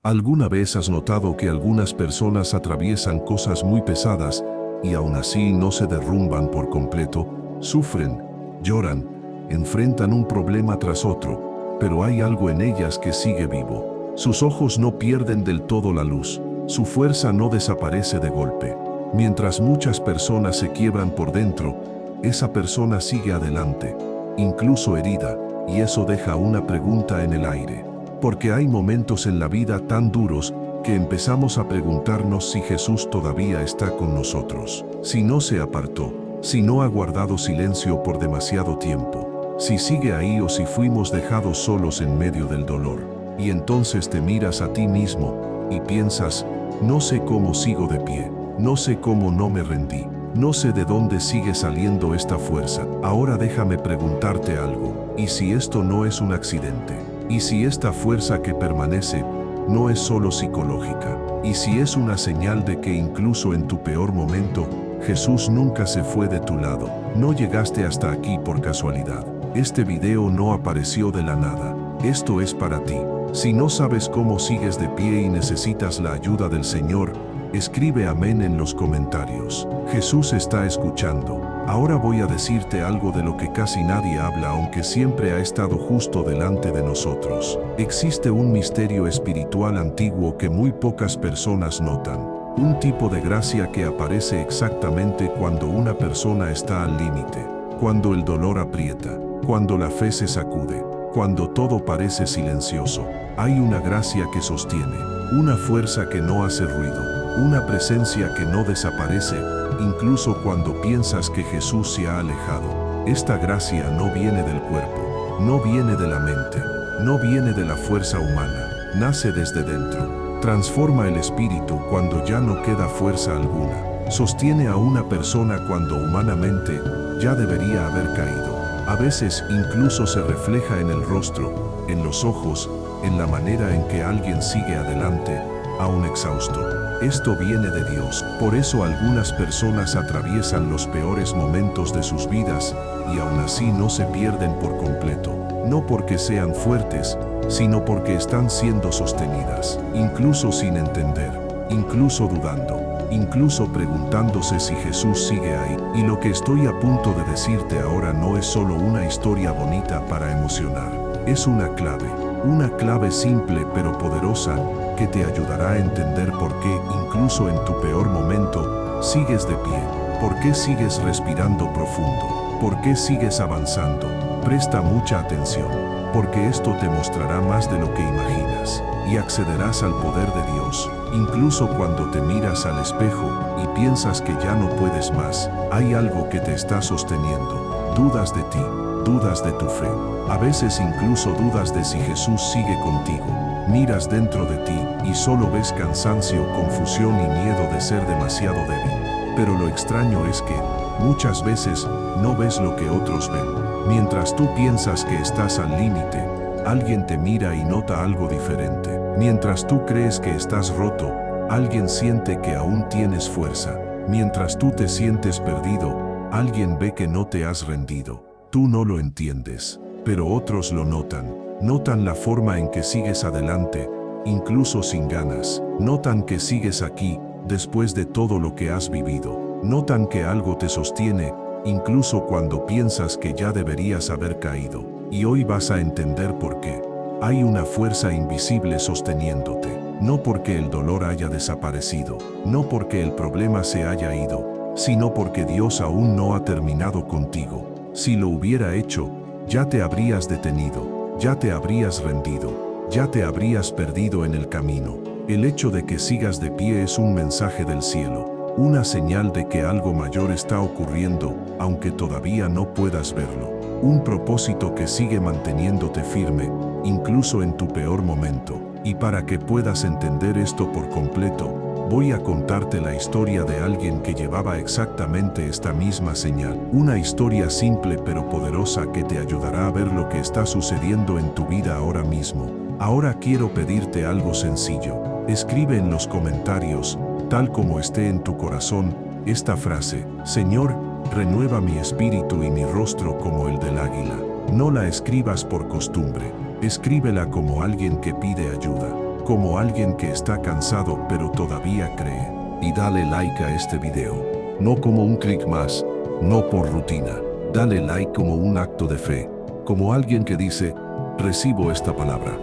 ¿Alguna vez has notado que algunas personas atraviesan cosas muy pesadas y aún así no se derrumban por completo? Sufren, lloran, enfrentan un problema tras otro, pero hay algo en ellas que sigue vivo. Sus ojos no pierden del todo la luz, su fuerza no desaparece de golpe. Mientras muchas personas se quiebran por dentro, esa persona sigue adelante, incluso herida, y eso deja una pregunta en el aire. Porque hay momentos en la vida tan duros que empezamos a preguntarnos si Jesús todavía está con nosotros, si no se apartó, si no ha guardado silencio por demasiado tiempo, si sigue ahí o si fuimos dejados solos en medio del dolor. Y entonces te miras a ti mismo y piensas, no sé cómo sigo de pie, no sé cómo no me rendí, no sé de dónde sigue saliendo esta fuerza. Ahora déjame preguntarte algo, ¿y si esto no es un accidente? ¿Y si esta fuerza que permanece no es solo psicológica? ¿Y si es una señal de que incluso en tu peor momento, Jesús nunca se fue de tu lado? No llegaste hasta aquí por casualidad. Este video no apareció de la nada. Esto es para ti. Si no sabes cómo sigues de pie y necesitas la ayuda del Señor, escribe amén en los comentarios. Jesús está escuchando. Ahora voy a decirte algo de lo que casi nadie habla, aunque siempre ha estado justo delante de nosotros. Existe un misterio espiritual antiguo que muy pocas personas notan. Un tipo de gracia que aparece exactamente cuando una persona está al límite, cuando el dolor aprieta, cuando la fe se sacude, cuando todo parece silencioso. Hay una gracia que sostiene, una fuerza que no hace ruido, una presencia que no desaparece, incluso cuando piensas que Jesús se ha alejado. Esta gracia no viene del cuerpo, no viene de la mente, no viene de la fuerza humana, nace desde dentro. Transforma el espíritu cuando ya no queda fuerza alguna. Sostiene a una persona cuando humanamente ya debería haber caído. A veces incluso se refleja en el rostro, en los ojos, en la manera en que alguien sigue adelante, aún exhausto. Esto viene de Dios. Por eso algunas personas atraviesan los peores momentos de sus vidas y aún así no se pierden por completo. No porque sean fuertes, sino porque están siendo sostenidas, incluso sin entender, incluso dudando, incluso preguntándose si Jesús sigue ahí. Y lo que estoy a punto de decirte ahora no es solo una historia bonita para emocionar, es una clave simple pero poderosa que te ayudará a entender por qué, incluso en tu peor momento, sigues de pie, por qué sigues respirando profundo, por qué sigues avanzando. Presta mucha atención, porque esto te mostrará más de lo que imaginas, y accederás al poder de Dios. Incluso cuando te miras al espejo y piensas que ya no puedes más, hay algo que te está sosteniendo. Dudas de ti, dudas de tu fe. A veces incluso dudas de si Jesús sigue contigo. Miras dentro de ti y solo ves cansancio, confusión y miedo de ser demasiado débil. Pero lo extraño es que, muchas veces, no ves lo que otros ven. Mientras tú piensas que estás al límite, alguien te mira y nota algo diferente. Mientras tú crees que estás roto, alguien siente que aún tienes fuerza. Mientras tú te sientes perdido, alguien ve que no te has rendido. Tú no lo entiendes, pero otros lo notan. Notan la forma en que sigues adelante, incluso sin ganas. Notan que sigues aquí, después de todo lo que has vivido. Notan que algo te sostiene, incluso cuando piensas que ya deberías haber caído. Y hoy vas a entender por qué. Hay una fuerza invisible sosteniéndote. No porque el dolor haya desaparecido, no porque el problema se haya ido, sino porque Dios aún no ha terminado contigo. Si lo hubiera hecho, ya te habrías detenido. Ya te habrías rendido, ya te habrías perdido en el camino. El hecho de que sigas de pie es un mensaje del cielo, una señal de que algo mayor está ocurriendo, aunque todavía no puedas verlo. Un propósito que sigue manteniéndote firme, incluso en tu peor momento. Y para que puedas entender esto por completo, voy a contarte la historia de alguien que llevaba exactamente esta misma señal. Una historia simple pero poderosa que te ayudará a ver lo que está sucediendo en tu vida ahora mismo. Ahora quiero pedirte algo sencillo. Escribe en los comentarios, tal como esté en tu corazón, esta frase: Señor, renueva mi espíritu y mi rostro como el del águila. No la escribas por costumbre, escríbela como alguien que pide ayuda. como alguien que está cansado pero todavía cree. Y dale like a este video, no como un clic más, no por rutina. Dale like como un acto de fe, como alguien que dice, recibo esta palabra.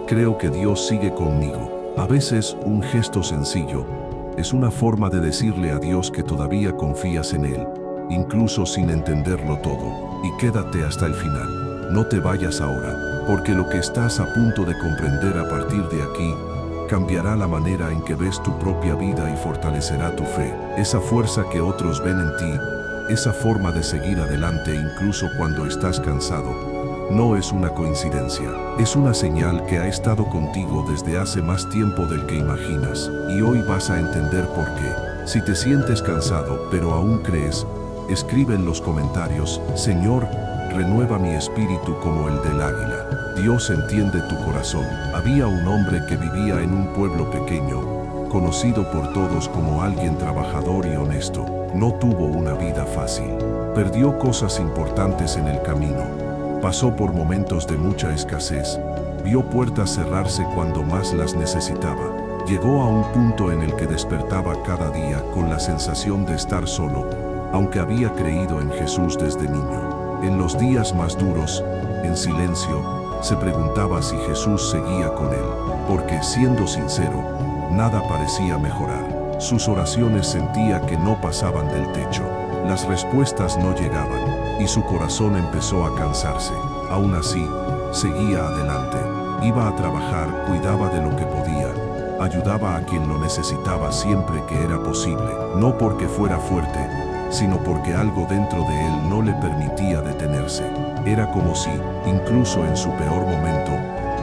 Creo que Dios sigue conmigo. A veces un gesto sencillo es una forma de decirle a Dios que todavía confías en Él, incluso sin entenderlo todo. Y quédate hasta el final. No te vayas ahora, porque lo que estás a punto de comprender a partir de aquí cambiará la manera en que ves tu propia vida y fortalecerá tu fe. Esa fuerza que otros ven en ti, esa forma de seguir adelante incluso cuando estás cansado, no es una coincidencia. Es una señal que ha estado contigo desde hace más tiempo del que imaginas. Y hoy vas a entender por qué. Si te sientes cansado pero aún crees, escribe en los comentarios, Señor, renueva mi espíritu como el del águila. Dios entiende tu corazón. Había un hombre que vivía en un pueblo pequeño, conocido por todos como alguien trabajador y honesto. No tuvo una vida fácil. Perdió cosas importantes en el camino. Pasó por momentos de mucha escasez. Vio puertas cerrarse cuando más las necesitaba. Llegó a un punto en el que despertaba cada día con la sensación de estar solo, aunque había creído en Jesús desde niño. En los días más duros, en silencio, se preguntaba si Jesús seguía con él, porque, siendo sincero, nada parecía mejorar. Sus oraciones sentía que no pasaban del techo. Las respuestas no llegaban, y su corazón empezó a cansarse. Aún así, seguía adelante. Iba a trabajar, cuidaba de lo que podía, ayudaba a quien lo necesitaba siempre que era posible, no porque fuera fuerte, sino porque algo dentro de él no le permitía detenerse. Era como si, incluso en su peor momento,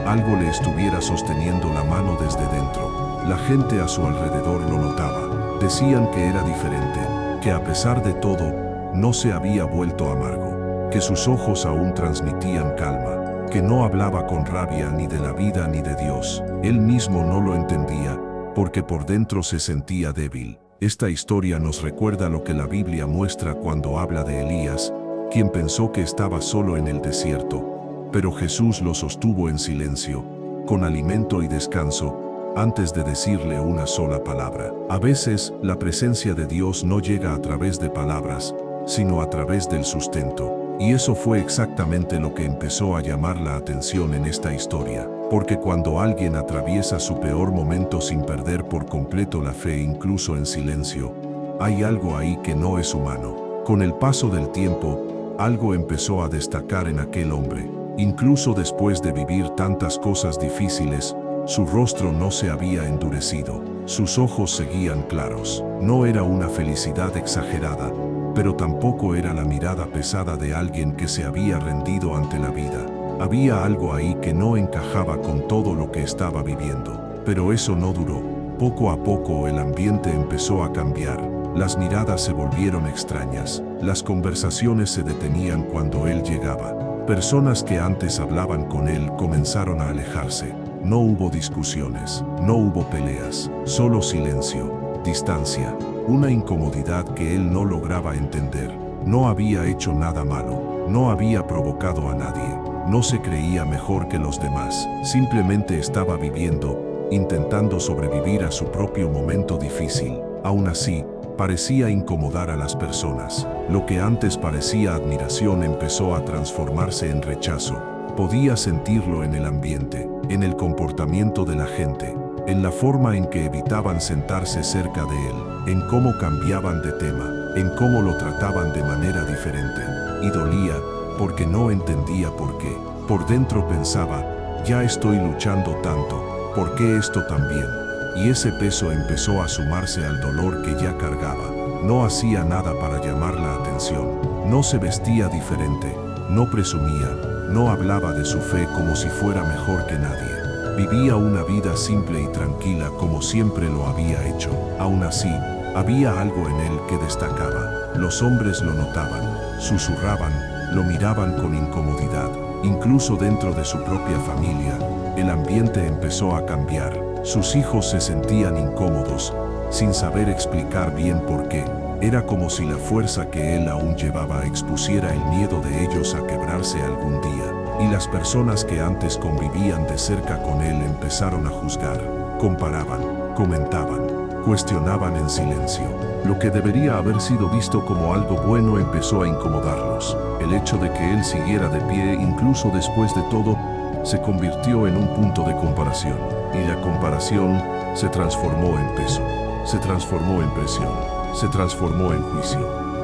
algo le estuviera sosteniendo la mano desde dentro. La gente a su alrededor lo notaba. Decían que era diferente, que a pesar de todo, no se había vuelto amargo, que sus ojos aún transmitían calma, que no hablaba con rabia ni de la vida ni de Dios. Él mismo no lo entendía, porque por dentro se sentía débil. Esta historia nos recuerda lo que la Biblia muestra cuando habla de Elías, quien pensó que estaba solo en el desierto, pero Jesús lo sostuvo en silencio, con alimento y descanso, antes de decirle una sola palabra. A veces, la presencia de Dios no llega a través de palabras, sino a través del sustento. Y eso fue exactamente lo que empezó a llamar la atención en esta historia. Porque cuando alguien atraviesa su peor momento sin perder por completo la fe, incluso en silencio, hay algo ahí que no es humano. Con el paso del tiempo, algo empezó a destacar en aquel hombre. Incluso después de vivir tantas cosas difíciles, su rostro no se había endurecido. Sus ojos seguían claros. No era una felicidad exagerada, pero tampoco era la mirada pesada de alguien que se había rendido ante la vida. Había algo ahí que no encajaba con todo lo que estaba viviendo. Pero eso no duró. Poco a poco el ambiente empezó a cambiar. Las miradas se volvieron extrañas. Las conversaciones se detenían cuando él llegaba. Personas que antes hablaban con él comenzaron a alejarse. No hubo discusiones, no hubo peleas, solo silencio, distancia, una incomodidad que él no lograba entender. No había hecho nada malo, no había provocado a nadie, no se creía mejor que los demás, simplemente estaba viviendo, intentando sobrevivir a su propio momento difícil. Aún así, parecía incomodar a las personas. Lo que antes parecía admiración empezó a transformarse en rechazo. Podía sentirlo en el ambiente, en el comportamiento de la gente, en la forma en que evitaban sentarse cerca de él, en cómo cambiaban de tema, en cómo lo trataban de manera diferente. Y dolía, porque no entendía por qué. Por dentro pensaba, ya estoy luchando tanto, ¿por qué esto también? Y ese peso empezó a sumarse al dolor que ya cargaba. No hacía nada para llamar la atención, no se vestía diferente, no presumía, no hablaba de su fe como si fuera mejor que nadie. Vivía una vida simple y tranquila como siempre lo había hecho. Aún así, había algo en él que destacaba. Los hombres lo notaban, susurraban, lo miraban con incomodidad. Incluso dentro de su propia familia, el ambiente empezó a cambiar. Sus hijos se sentían incómodos, sin saber explicar bien por qué. Era como si la fuerza que él aún llevaba expusiera el miedo de ellos a quebrarse algún día. y las personas que antes convivían de cerca con él empezaron a juzgar, comparaban, comentaban, cuestionaban en silencio. Lo que debería haber sido visto como algo bueno empezó a incomodarlos. El hecho de que él siguiera de pie incluso después de todo se convirtió en un punto de comparación, y la comparación se transformó en peso, se transformó en presión, se transformó en juicio.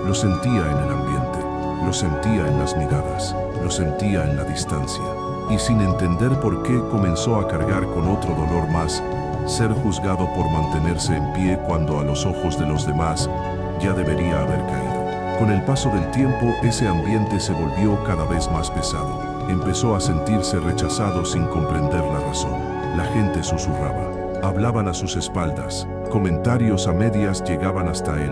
Lo sentía en el ambiente, lo sentía en las miradas, lo sentía en la distancia, y sin entender por qué comenzó a cargar con otro dolor más, ser juzgado por mantenerse en pie cuando a los ojos de los demás ya debería haber caído. Con el paso del tiempo, ese ambiente se volvió cada vez más pesado. Empezó a sentirse rechazado sin comprender la razón. La gente susurraba, hablaban a sus espaldas, comentarios a medias llegaban hasta él,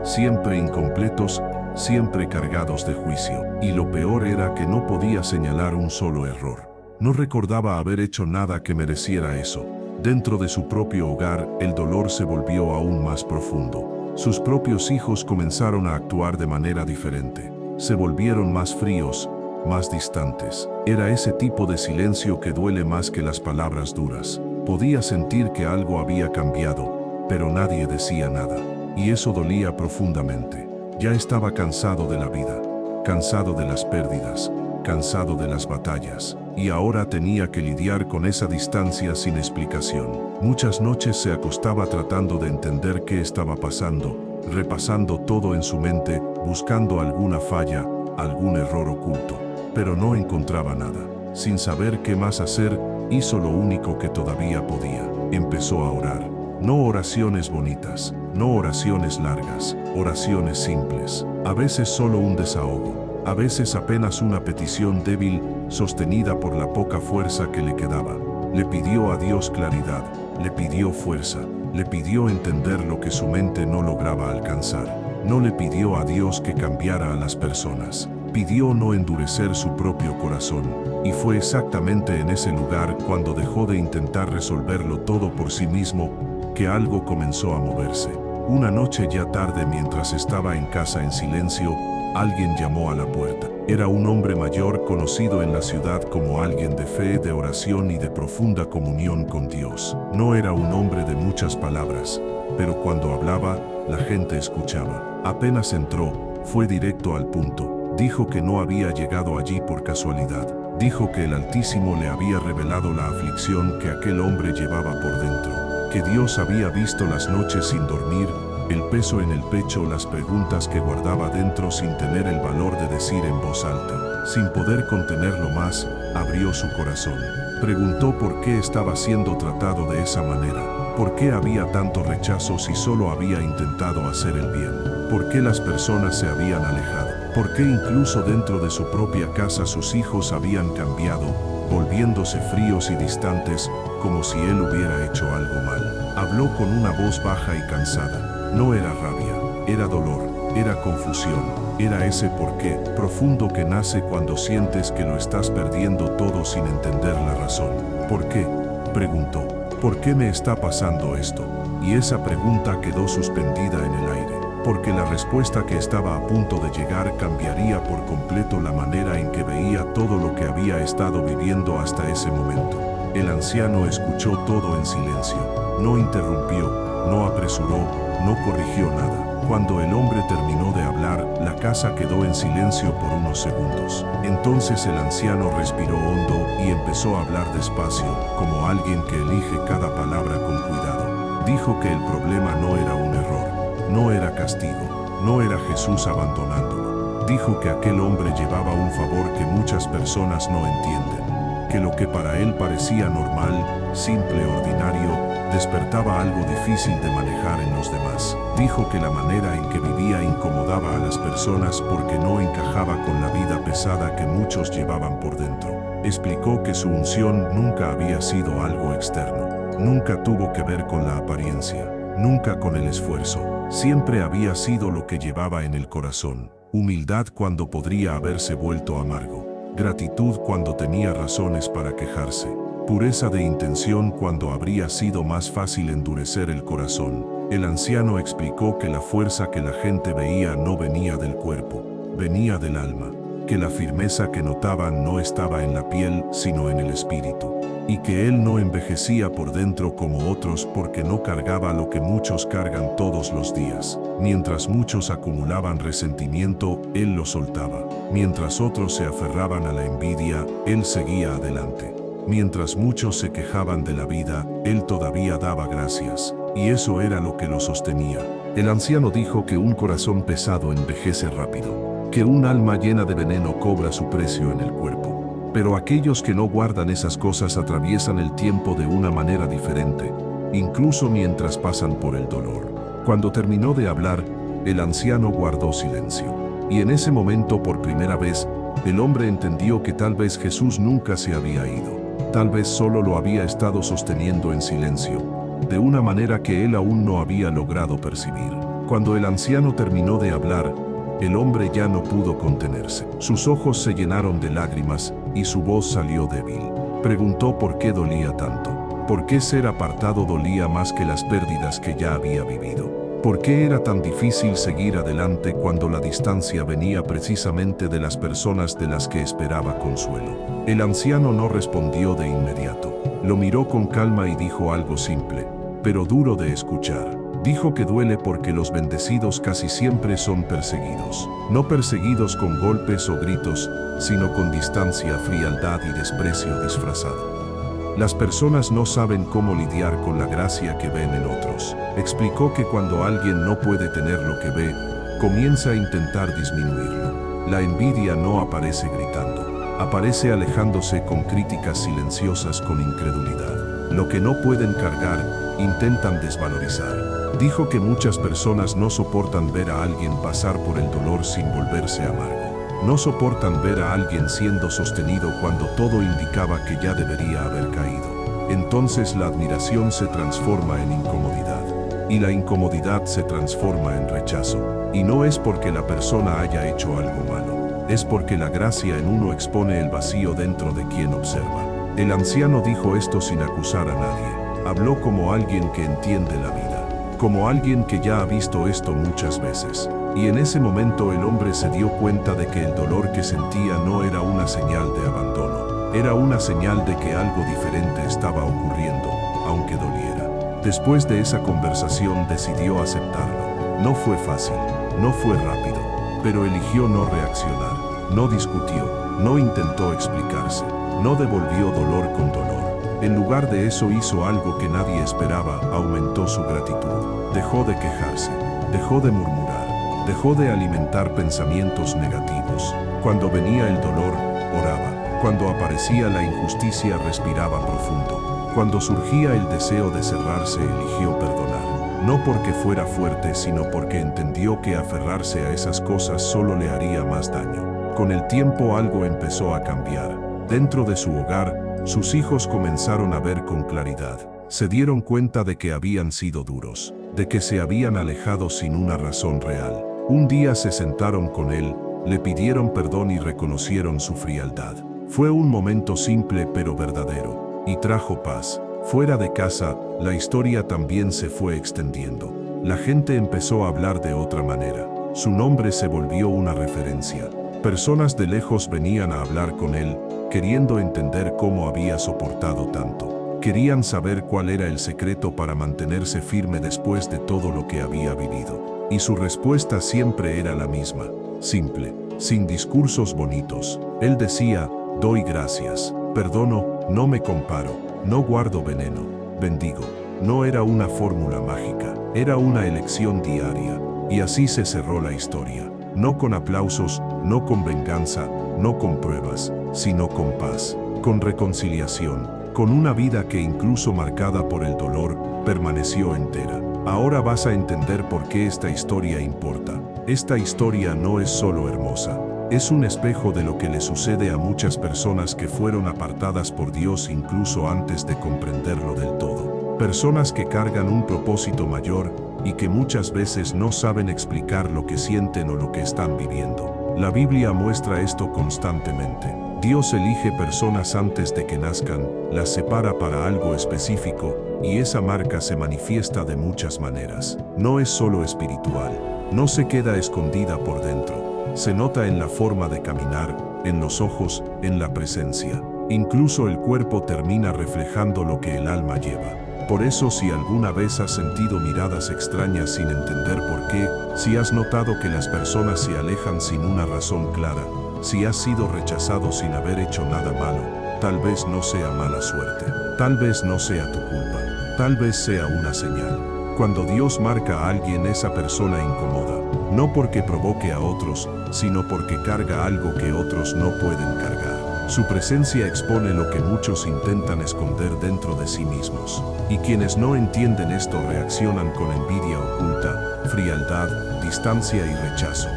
siempre incompletos, siempre cargados de juicio. Y lo peor era que no podía señalar un solo error. No recordaba haber hecho nada que mereciera eso. Dentro de su propio hogar, el dolor se volvió aún más profundo. Sus propios hijos comenzaron a actuar de manera diferente. Se volvieron más fríos, más distantes. Era ese tipo de silencio que duele más que las palabras duras. Podía sentir que algo había cambiado, pero nadie decía nada. Y eso dolía profundamente. Ya estaba cansado de la vida, cansado de las pérdidas, cansado de las batallas, y ahora tenía que lidiar con esa distancia sin explicación. Muchas noches se acostaba tratando de entender qué estaba pasando, repasando todo en su mente, buscando alguna falla, algún error oculto, pero no encontraba nada. Sin saber qué más hacer, hizo lo único que todavía podía. Empezó a orar. No oraciones bonitas, no oraciones largas, oraciones simples. A veces solo un desahogo, a veces apenas una petición débil, sostenida por la poca fuerza que le quedaba. Le pidió a Dios claridad, le pidió fuerza, le pidió entender lo que su mente no lograba alcanzar. No le pidió a Dios que cambiara a las personas. Pidió no endurecer su propio corazón, y fue exactamente en ese lugar cuando dejó de intentar resolverlo todo por sí mismo, que algo comenzó a moverse. Una noche ya tarde, mientras estaba en casa en silencio, alguien llamó a la puerta. Era un hombre mayor conocido en la ciudad como alguien de fe, de oración y de profunda comunión con Dios. No era un hombre de muchas palabras, pero cuando hablaba, la gente escuchaba. Apenas entró, fue directo al punto. Dijo que no había llegado allí por casualidad. Dijo que el Altísimo le había revelado la aflicción que aquel hombre llevaba por dentro. Que Dios había visto las noches sin dormir, el peso en el pecho, las preguntas que guardaba dentro sin tener el valor de decir en voz alta. Sin poder contenerlo más, abrió su corazón. Preguntó por qué estaba siendo tratado de esa manera. ¿Por qué había tanto rechazo si solo había intentado hacer el bien? ¿Por qué las personas se habían alejado? ¿Por qué incluso dentro de su propia casa sus hijos habían cambiado, volviéndose fríos y distantes, como si él hubiera hecho algo mal? Habló con una voz baja y cansada. No era rabia, era dolor, era confusión, era ese porqué profundo que nace cuando sientes que lo estás perdiendo todo sin entender la razón. ¿Por qué?, preguntó. ¿Por qué me está pasando esto? Y esa pregunta quedó suspendida en el aire, porque la respuesta que estaba a punto de llegar cambiaría por completo la manera en que veía todo lo que había estado viviendo hasta ese momento. El anciano escuchó todo en silencio. No interrumpió, no apresuró, no corrigió nada. Cuando el hombre terminó de hablar, la casa quedó en silencio por unos segundos. Entonces el anciano respiró hondo y empezó a hablar despacio, como alguien que elige cada palabra con cuidado. Dijo que el problema no era un error, no era castigo, no era Jesús abandonándolo. Dijo que aquel hombre llevaba un favor que muchas personas no entienden, que lo que para él parecía normal, simple, ordinario, despertaba algo difícil de manejar en los demás. Dijo que la manera en que vivía incomodaba a las personas porque no encajaba con la vida pesada que muchos llevaban por dentro. Explicó que su unción nunca había sido algo externo. Nunca tuvo que ver con la apariencia, nunca con el esfuerzo. Siempre había sido lo que llevaba en el corazón. Humildad cuando podría haberse vuelto amargo. Gratitud cuando tenía razones para quejarse. Pureza de intención cuando habría sido más fácil endurecer el corazón. El anciano explicó que la fuerza que la gente veía no venía del cuerpo, venía del alma, que la firmeza que notaban no estaba en la piel, sino en el espíritu, y que él no envejecía por dentro como otros porque no cargaba lo que muchos cargan todos los días. Mientras muchos acumulaban resentimiento, él lo soltaba. Mientras otros se aferraban a la envidia, él seguía adelante. Mientras muchos se quejaban de la vida, él todavía daba gracias, y eso era lo que lo sostenía. El anciano dijo que un corazón pesado envejece rápido, que un alma llena de veneno cobra su precio en el cuerpo. Pero aquellos que no guardan esas cosas atraviesan el tiempo de una manera diferente, incluso mientras pasan por el dolor. Cuando terminó de hablar, el anciano guardó silencio. Y en ese momento, por primera vez, el hombre entendió que tal vez Jesús nunca se había ido. Tal vez solo lo había estado sosteniendo en silencio, de una manera que él aún no había logrado percibir. Cuando el anciano terminó de hablar, el hombre ya no pudo contenerse. Sus ojos se llenaron de lágrimas y su voz salió débil. Preguntó por qué dolía tanto. ¿Por qué ser apartado dolía más que las pérdidas que ya había vivido? ¿Por qué era tan difícil seguir adelante cuando la distancia venía precisamente de las personas de las que esperaba consuelo? El anciano no respondió de inmediato. Lo miró con calma y dijo algo simple, pero duro de escuchar. Dijo que duele porque los bendecidos casi siempre son perseguidos. No perseguidos con golpes o gritos, sino con distancia, frialdad y desprecio disfrazado. Las personas no saben cómo lidiar con la gracia que ven en otros. Explicó que cuando alguien no puede tener lo que ve, comienza a intentar disminuirlo. La envidia no aparece gritando, aparece alejándose con críticas silenciosas con incredulidad. Lo que no pueden cargar, intentan desvalorizar. Dijo que muchas personas no soportan ver a alguien pasar por el dolor sin volverse amargo. No soportan ver a alguien siendo sostenido cuando todo indicaba que ya debería haber caído. Entonces la admiración se transforma en incomodidad. Y la incomodidad se transforma en rechazo. Y no es porque la persona haya hecho algo malo. Es porque la gracia en uno expone el vacío dentro de quien observa. El anciano dijo esto sin acusar a nadie. Habló como alguien que entiende la vida. Como alguien que ya ha visto esto muchas veces. Y en ese momento el hombre se dio cuenta de que el dolor que sentía no era una señal de abandono. Era una señal de que algo diferente estaba ocurriendo, aunque doliera. Después de esa conversación decidió aceptarlo. No fue fácil, no fue rápido, pero eligió no reaccionar. No discutió, no intentó explicarse, no devolvió dolor con dolor. En lugar de eso hizo algo que nadie esperaba, aumentó su gratitud. Dejó de quejarse, dejó de murmurar, dejó de alimentar pensamientos negativos. Cuando venía el dolor, oraba. Cuando aparecía la injusticia, respiraba profundo. Cuando surgía el deseo de cerrarse, eligió perdonar. No porque fuera fuerte, sino porque entendió que aferrarse a esas cosas solo le haría más daño. Con el tiempo algo empezó a cambiar. Dentro de su hogar, sus hijos comenzaron a ver con claridad. Se dieron cuenta de que habían sido duros, de que se habían alejado sin una razón real. Un día se sentaron con él, le pidieron perdón y reconocieron su frialdad. Fue un momento simple pero verdadero, y trajo paz. Fuera de casa, la historia también se fue extendiendo. La gente empezó a hablar de otra manera. Su nombre se volvió una referencia. Personas de lejos venían a hablar con él, queriendo entender cómo había soportado tanto. Querían saber cuál era el secreto para mantenerse firme después de todo lo que había vivido. Y su respuesta siempre era la misma, simple, sin discursos bonitos. Él decía, doy gracias, perdono, no me comparo, no guardo veneno, bendigo. No era una fórmula mágica, era una elección diaria. Y así se cerró la historia. No con aplausos, no con venganza, no con pruebas, sino con paz, con reconciliación, con una vida que incluso marcada por el dolor, permaneció entera. Ahora vas a entender por qué esta historia importa. Esta historia no es solo hermosa, es un espejo de lo que le sucede a muchas personas que fueron apartadas por Dios incluso antes de comprenderlo del todo. Personas que cargan un propósito mayor y que muchas veces no saben explicar lo que sienten o lo que están viviendo. La Biblia muestra esto constantemente. Dios elige personas antes de que nazcan, las separa para algo específico, y esa marca se manifiesta de muchas maneras. No es solo espiritual, no se queda escondida por dentro, Se nota en la forma de caminar, en los ojos, en la presencia. Incluso el cuerpo termina reflejando lo que el alma lleva. Por eso, si alguna vez has sentido miradas extrañas sin entender por qué, si has notado que las personas se alejan sin una razón clara, si has sido rechazado sin haber hecho nada malo, tal vez no sea mala suerte, tal vez no sea tu culpa, tal vez sea una señal. Cuando Dios marca a alguien, esa persona incomoda, no porque provoque a otros, sino porque carga algo que otros no pueden cargar. Su presencia expone lo que muchos intentan esconder dentro de sí mismos. Y quienes no entienden esto reaccionan con envidia oculta, frialdad, distancia y rechazo.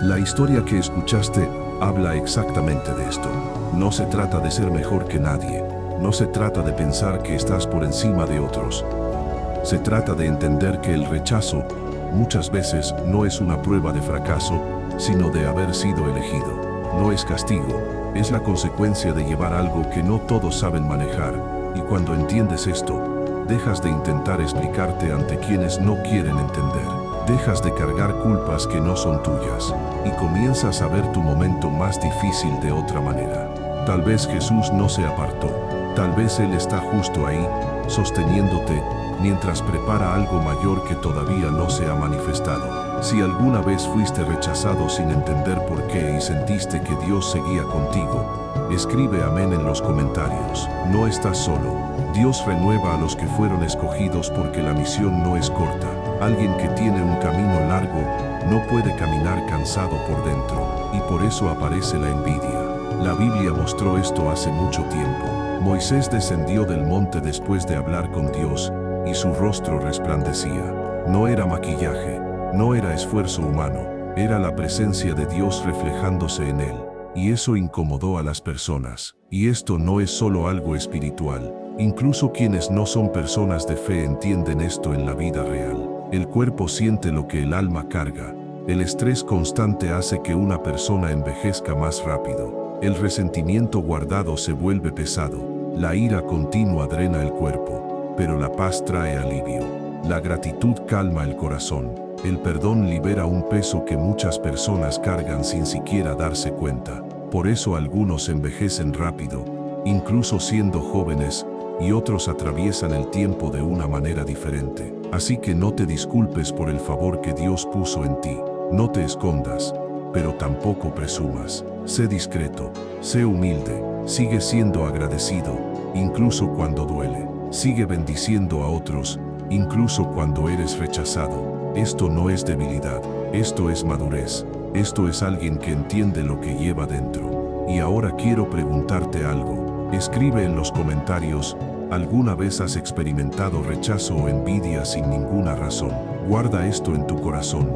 La historia que escuchaste habla exactamente de esto. No se trata de ser mejor que nadie. No se trata de pensar que estás por encima de otros. Se trata de entender que el rechazo muchas veces no es una prueba de fracaso, sino de haber sido elegido. No es castigo, es la consecuencia de llevar algo que no todos saben manejar. Y cuando entiendes esto, dejas de intentar explicarte ante quienes no quieren entender. Dejas de cargar culpas que no son tuyas y comienzas a ver tu momento más difícil de otra manera. Tal vez Jesús no se apartó, tal vez Él está justo ahí, sosteniéndote, mientras prepara algo mayor que todavía no se ha manifestado. Si alguna vez fuiste rechazado sin entender por qué y sentiste que Dios seguía contigo, escribe amén en los comentarios. No estás solo. Dios renueva a los que fueron escogidos porque la misión no es corta. Alguien que tiene un camino largo no puede caminar cansado por dentro, y por eso aparece la envidia. La Biblia mostró esto hace mucho tiempo. Moisés descendió del monte después de hablar con Dios, y su rostro resplandecía. No era maquillaje, no era esfuerzo humano, era la presencia de Dios reflejándose en él. Y eso incomodó a las personas. Y esto no es solo algo espiritual. Incluso quienes no son personas de fe entienden esto en la vida real. El cuerpo siente lo que el alma carga. El estrés constante hace que una persona envejezca más rápido. El resentimiento guardado se vuelve pesado. La ira continua drena el cuerpo, pero la paz trae alivio. La gratitud calma el corazón. El perdón libera un peso que muchas personas cargan sin siquiera darse cuenta. Por eso algunos envejecen rápido, incluso siendo jóvenes, y otros atraviesan el tiempo de una manera diferente. Así que no te disculpes por el favor que Dios puso en ti. No te escondas, pero tampoco presumas. Sé discreto, sé humilde, sigue siendo agradecido, incluso cuando duele. Sigue bendiciendo a otros, incluso cuando eres rechazado. Esto no es debilidad, esto es madurez. Esto es alguien que entiende lo que lleva dentro. Y ahora quiero preguntarte algo. Escribe en los comentarios, ¿alguna vez has experimentado rechazo o envidia sin ninguna razón? Guarda esto en tu corazón.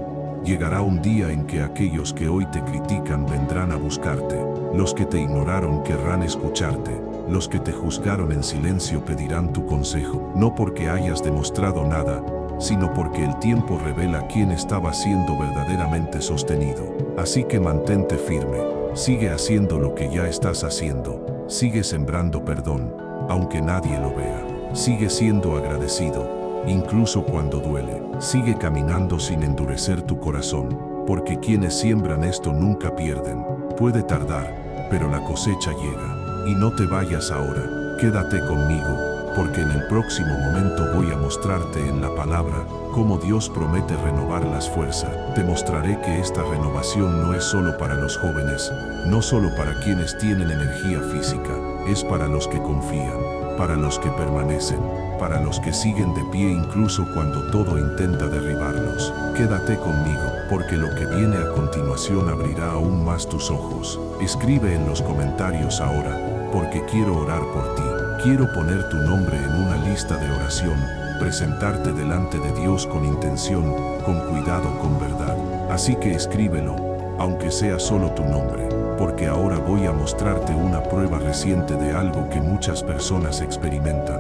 Llegará un día en que aquellos que hoy te critican vendrán a buscarte. Los que te ignoraron querrán escucharte. Los que te juzgaron en silencio pedirán tu consejo. No porque hayas demostrado nada, sino porque el tiempo revela quién estaba siendo verdaderamente sostenido. Así que mantente firme. Sigue haciendo lo que ya estás haciendo. Sigue sembrando perdón, aunque nadie lo vea. Sigue siendo agradecido, incluso cuando duele. Sigue caminando sin endurecer tu corazón, porque quienes siembran esto nunca pierden. Puede tardar, pero la cosecha llega. Y no te vayas ahora, quédate conmigo, porque en el próximo momento voy a mostrarte en la palabra cómo Dios promete renovar las fuerzas. Te mostraré que esta renovación no es solo para los jóvenes, no solo para quienes tienen energía física, es para los que confían, para los que permanecen, para los que siguen de pie incluso cuando todo intenta derribarlos. Quédate conmigo, porque lo que viene a continuación abrirá aún más tus ojos. Escribe en los comentarios ahora, porque quiero orar por ti. Quiero poner tu nombre en una lista de oración, presentarte delante de Dios con intención, con cuidado, con verdad. Así que escríbelo, aunque sea solo tu nombre, porque ahora voy a mostrarte una prueba reciente de algo que muchas personas experimentan,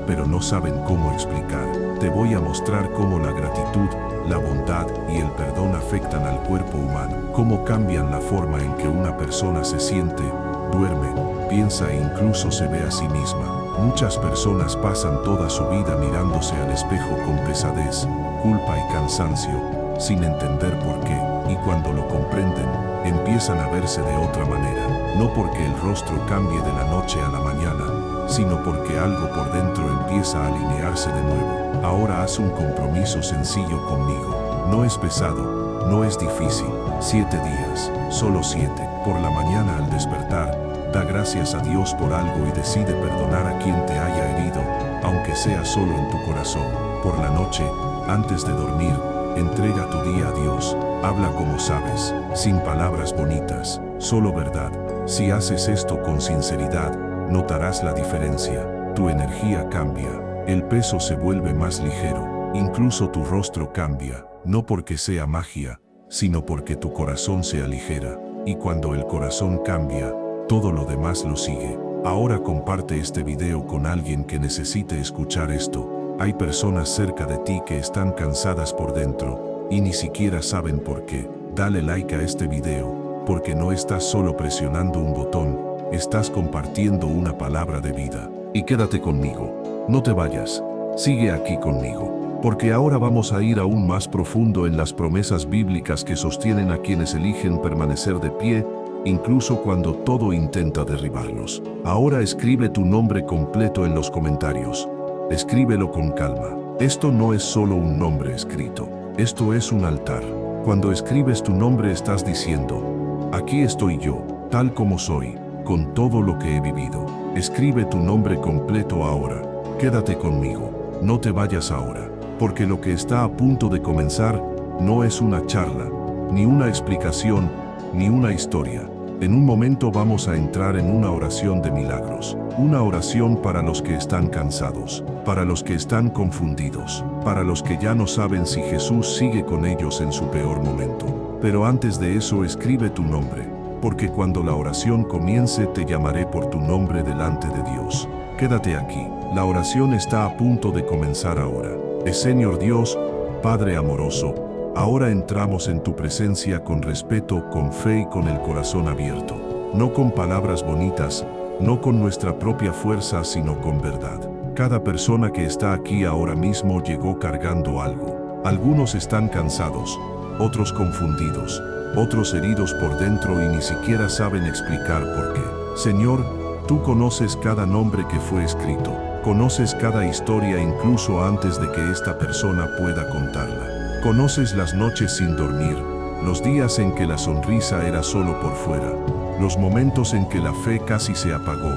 pero no saben cómo explicar. Te voy a mostrar cómo la gratitud, la bondad y el perdón afectan al cuerpo humano, cómo cambian la forma en que una persona se siente, duerme, piensa e incluso se ve a sí misma. Muchas personas pasan toda su vida mirándose al espejo con pesadez, culpa y cansancio, sin entender por qué, y cuando lo comprenden, empiezan a verse de otra manera, no porque el rostro cambie de la noche a la mañana, sino porque algo por dentro empieza a alinearse de nuevo. Ahora haz un compromiso sencillo conmigo. No es pesado, no es difícil. 7 días, solo 7. Por la mañana al despertar, da gracias a Dios por algo y decide perdonar a quien te haya herido, aunque sea solo en tu corazón. Por la noche, antes de dormir, entrega tu día a Dios. Habla como sabes, sin palabras bonitas, solo verdad. Si haces esto con sinceridad, notarás la diferencia. Tu energía cambia, el peso se vuelve más ligero, incluso tu rostro cambia, no porque sea magia, sino porque tu corazón se aligera. Y cuando el corazón cambia, todo lo demás lo sigue. Ahora comparte este video con alguien que necesite escuchar esto. Hay personas cerca de ti que están cansadas por dentro y ni siquiera saben por qué. Dale like a este video, porque no estás solo presionando un botón, estás compartiendo una palabra de vida. Y quédate conmigo, no te vayas, sigue aquí conmigo, porque ahora vamos a ir aún más profundo en las promesas bíblicas que sostienen a quienes eligen permanecer de pie, incluso cuando todo intenta derribarlos. Ahora escribe tu nombre completo en los comentarios. Escríbelo con calma. Esto no es solo un nombre escrito, esto es un altar. Cuando escribes tu nombre estás diciendo, aquí estoy yo, tal como soy, con todo lo que he vivido. Escribe tu nombre completo ahora. Quédate conmigo, no te vayas ahora, porque lo que está a punto de comenzar no es una charla, ni una explicación, ni una historia. En un momento vamos a entrar en una oración de milagros, una oración para los que están cansados, para los que están confundidos, para los que ya no saben si Jesús sigue con ellos en su peor momento. Pero antes de eso escribe tu nombre, porque cuando la oración comience te llamaré por tu nombre delante de Dios. Quédate aquí, la oración está a punto de comenzar ahora. Señor Dios, Padre amoroso, ahora entramos en tu presencia con respeto, con fe y con el corazón abierto. No con palabras bonitas, no con nuestra propia fuerza, sino con verdad. Cada persona que está aquí ahora mismo llegó cargando algo. Algunos están cansados, otros confundidos, otros heridos por dentro y ni siquiera saben explicar por qué. Señor, tú conoces cada nombre que fue escrito. Conoces cada historia incluso antes de que esta persona pueda contarla. Conoces las noches sin dormir, los días en que la sonrisa era solo por fuera, los momentos en que la fe casi se apagó,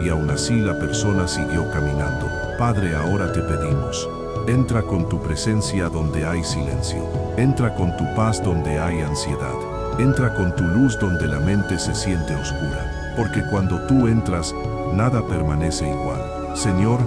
y aún así la persona siguió caminando. Padre, ahora te pedimos, entra con tu presencia donde hay silencio, entra con tu paz donde hay ansiedad, entra con tu luz donde la mente se siente oscura, porque cuando tú entras, nada permanece igual. Señor,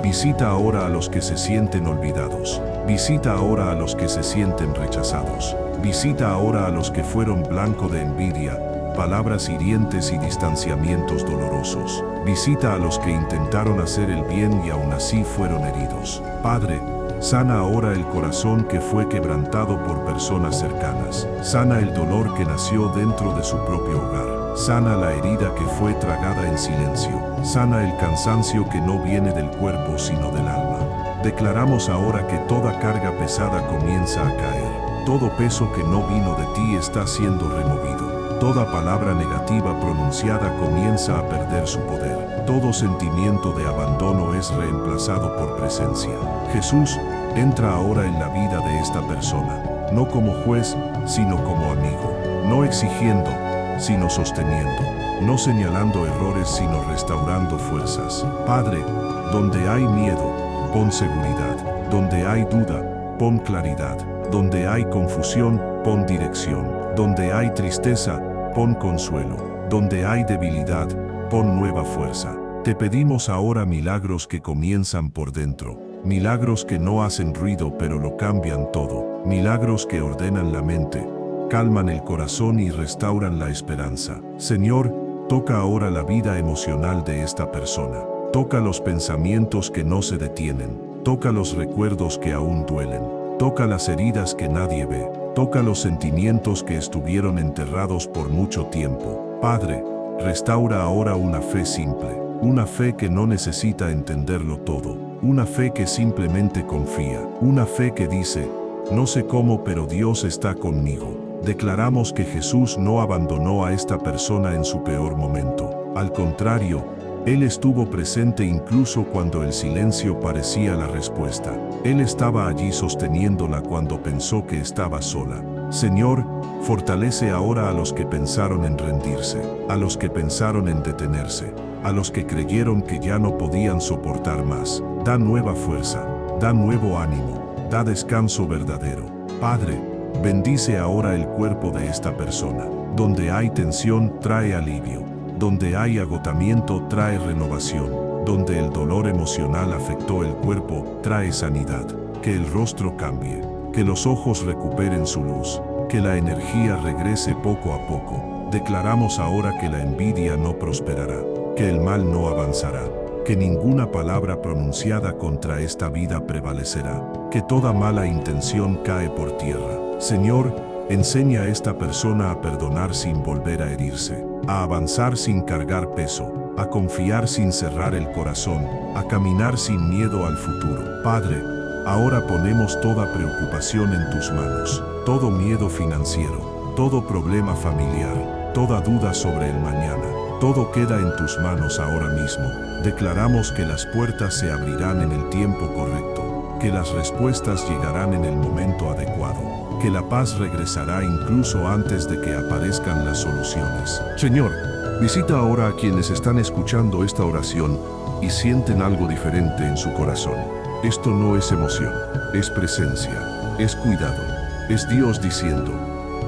visita ahora a los que se sienten olvidados. Visita ahora a los que se sienten rechazados. Visita ahora a los que fueron blanco de envidia, palabras hirientes y distanciamientos dolorosos. Visita a los que intentaron hacer el bien y aún así fueron heridos. Padre, sana ahora el corazón que fue quebrantado por personas cercanas. Sana el dolor que nació dentro de su propio hogar. Sana la herida que fue tragada en silencio. Sana el cansancio que no viene del cuerpo sino del alma. Declaramos ahora que toda carga pesada comienza a caer. Todo peso que no vino de ti está siendo removido. Toda palabra negativa pronunciada comienza a perder su poder. Todo sentimiento de abandono es reemplazado por presencia. Jesús, entra ahora en la vida de esta persona, no como juez, sino como amigo. No exigiendo, sino sosteniendo. No señalando errores, sino restaurando fuerzas. Padre, donde hay miedo, pon seguridad. Donde hay duda, pon claridad. Donde hay confusión, pon dirección. Donde hay tristeza, pon consuelo. Donde hay debilidad, pon nueva fuerza. Te pedimos ahora milagros que comienzan por dentro. Milagros que no hacen ruido pero lo cambian todo. Milagros que ordenan la mente, calman el corazón y restauran la esperanza. Señor, toca ahora la vida emocional de esta persona. Toca los pensamientos que no se detienen. Toca los recuerdos que aún duelen. Toca las heridas que nadie ve. Toca los sentimientos que estuvieron enterrados por mucho tiempo. Padre, restaura ahora una fe simple. Una fe que no necesita entenderlo todo. Una fe que simplemente confía. Una fe que dice, no sé cómo, pero Dios está conmigo. Declaramos que Jesús no abandonó a esta persona en su peor momento. Al contrario, Él estuvo presente incluso cuando el silencio parecía la respuesta. Él estaba allí sosteniéndola cuando pensó que estaba sola. Señor, fortalece ahora a los que pensaron en rendirse, a los que pensaron en detenerse, a los que creyeron que ya no podían soportar más. Da nueva fuerza, da nuevo ánimo, da descanso verdadero. Padre, bendice ahora el cuerpo de esta persona. Donde hay tensión, trae alivio. Donde hay agotamiento, trae renovación. Donde el dolor emocional afectó el cuerpo, trae sanidad. Que el rostro cambie, que los ojos recuperen su luz, que la energía regrese poco a poco. Declaramos ahora que la envidia no prosperará, que el mal no avanzará, que ninguna palabra pronunciada contra esta vida prevalecerá, que toda mala intención cae por tierra. Señor, enseña a esta persona a perdonar sin volver a herirse, a avanzar sin cargar peso, a confiar sin cerrar el corazón, a caminar sin miedo al futuro. Padre, ahora ponemos toda preocupación en tus manos, todo miedo financiero, todo problema familiar, toda duda sobre el mañana. Todo queda en tus manos ahora mismo. Declaramos que las puertas se abrirán en el tiempo correcto, que las respuestas llegarán en el momento adecuado, que la paz regresará incluso antes de que aparezcan las soluciones. Señor, visita ahora a quienes están escuchando esta oración y sienten algo diferente en su corazón. Esto no es emoción, es presencia, es cuidado, es Dios diciendo,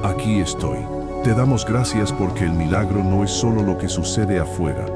aquí estoy. Te damos gracias porque el milagro no es solo lo que sucede afuera,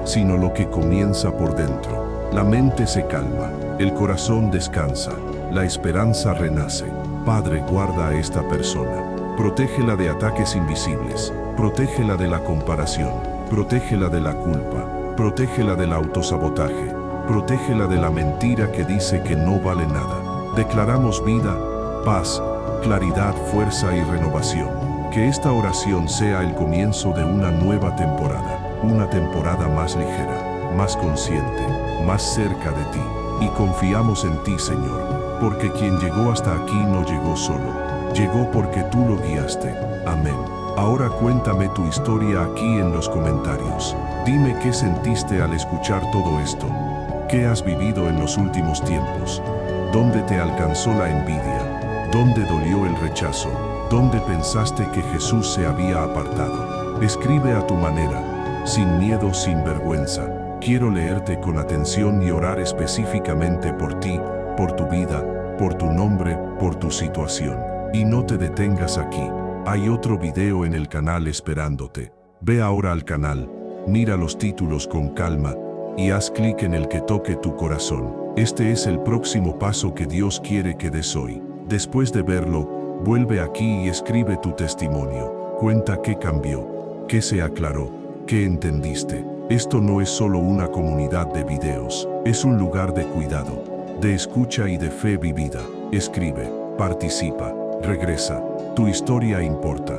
sino lo que comienza por dentro. La mente se calma, el corazón descansa, la esperanza renace. Padre, guarda a esta persona. Protégela de ataques invisibles, protégela de la comparación, protégela de la culpa, protégela del autosabotaje, protégela de la mentira que dice que no vale nada. Declaramos vida, paz, claridad, fuerza y renovación. Que esta oración sea el comienzo de una nueva temporada, una temporada más ligera, más consciente, más cerca de ti. Y confiamos en ti, Señor, porque quien llegó hasta aquí no llegó solo, llegó porque tú lo guiaste. Amén. Ahora cuéntame tu historia aquí en los comentarios. Dime qué sentiste al escuchar todo esto. ¿Qué has vivido en los últimos tiempos? ¿Dónde te alcanzó la envidia? ¿Dónde dolió el rechazo? ¿Dónde pensaste que Jesús se había apartado? Escribe a tu manera, sin miedo, sin vergüenza. Quiero leerte con atención y orar específicamente por ti, por tu vida, por tu nombre, por tu situación. Y no te detengas aquí. Hay otro video en el canal esperándote. Ve ahora al canal, mira los títulos con calma y haz clic en el que toque tu corazón. Este es el próximo paso que Dios quiere que des hoy. Después de verlo, vuelve aquí y escribe tu testimonio. Cuenta qué cambió, qué se aclaró, qué entendiste. Esto no es solo una comunidad de videos, es un lugar de cuidado, de escucha y de fe vivida. Escribe, participa, regresa. Tu historia importa.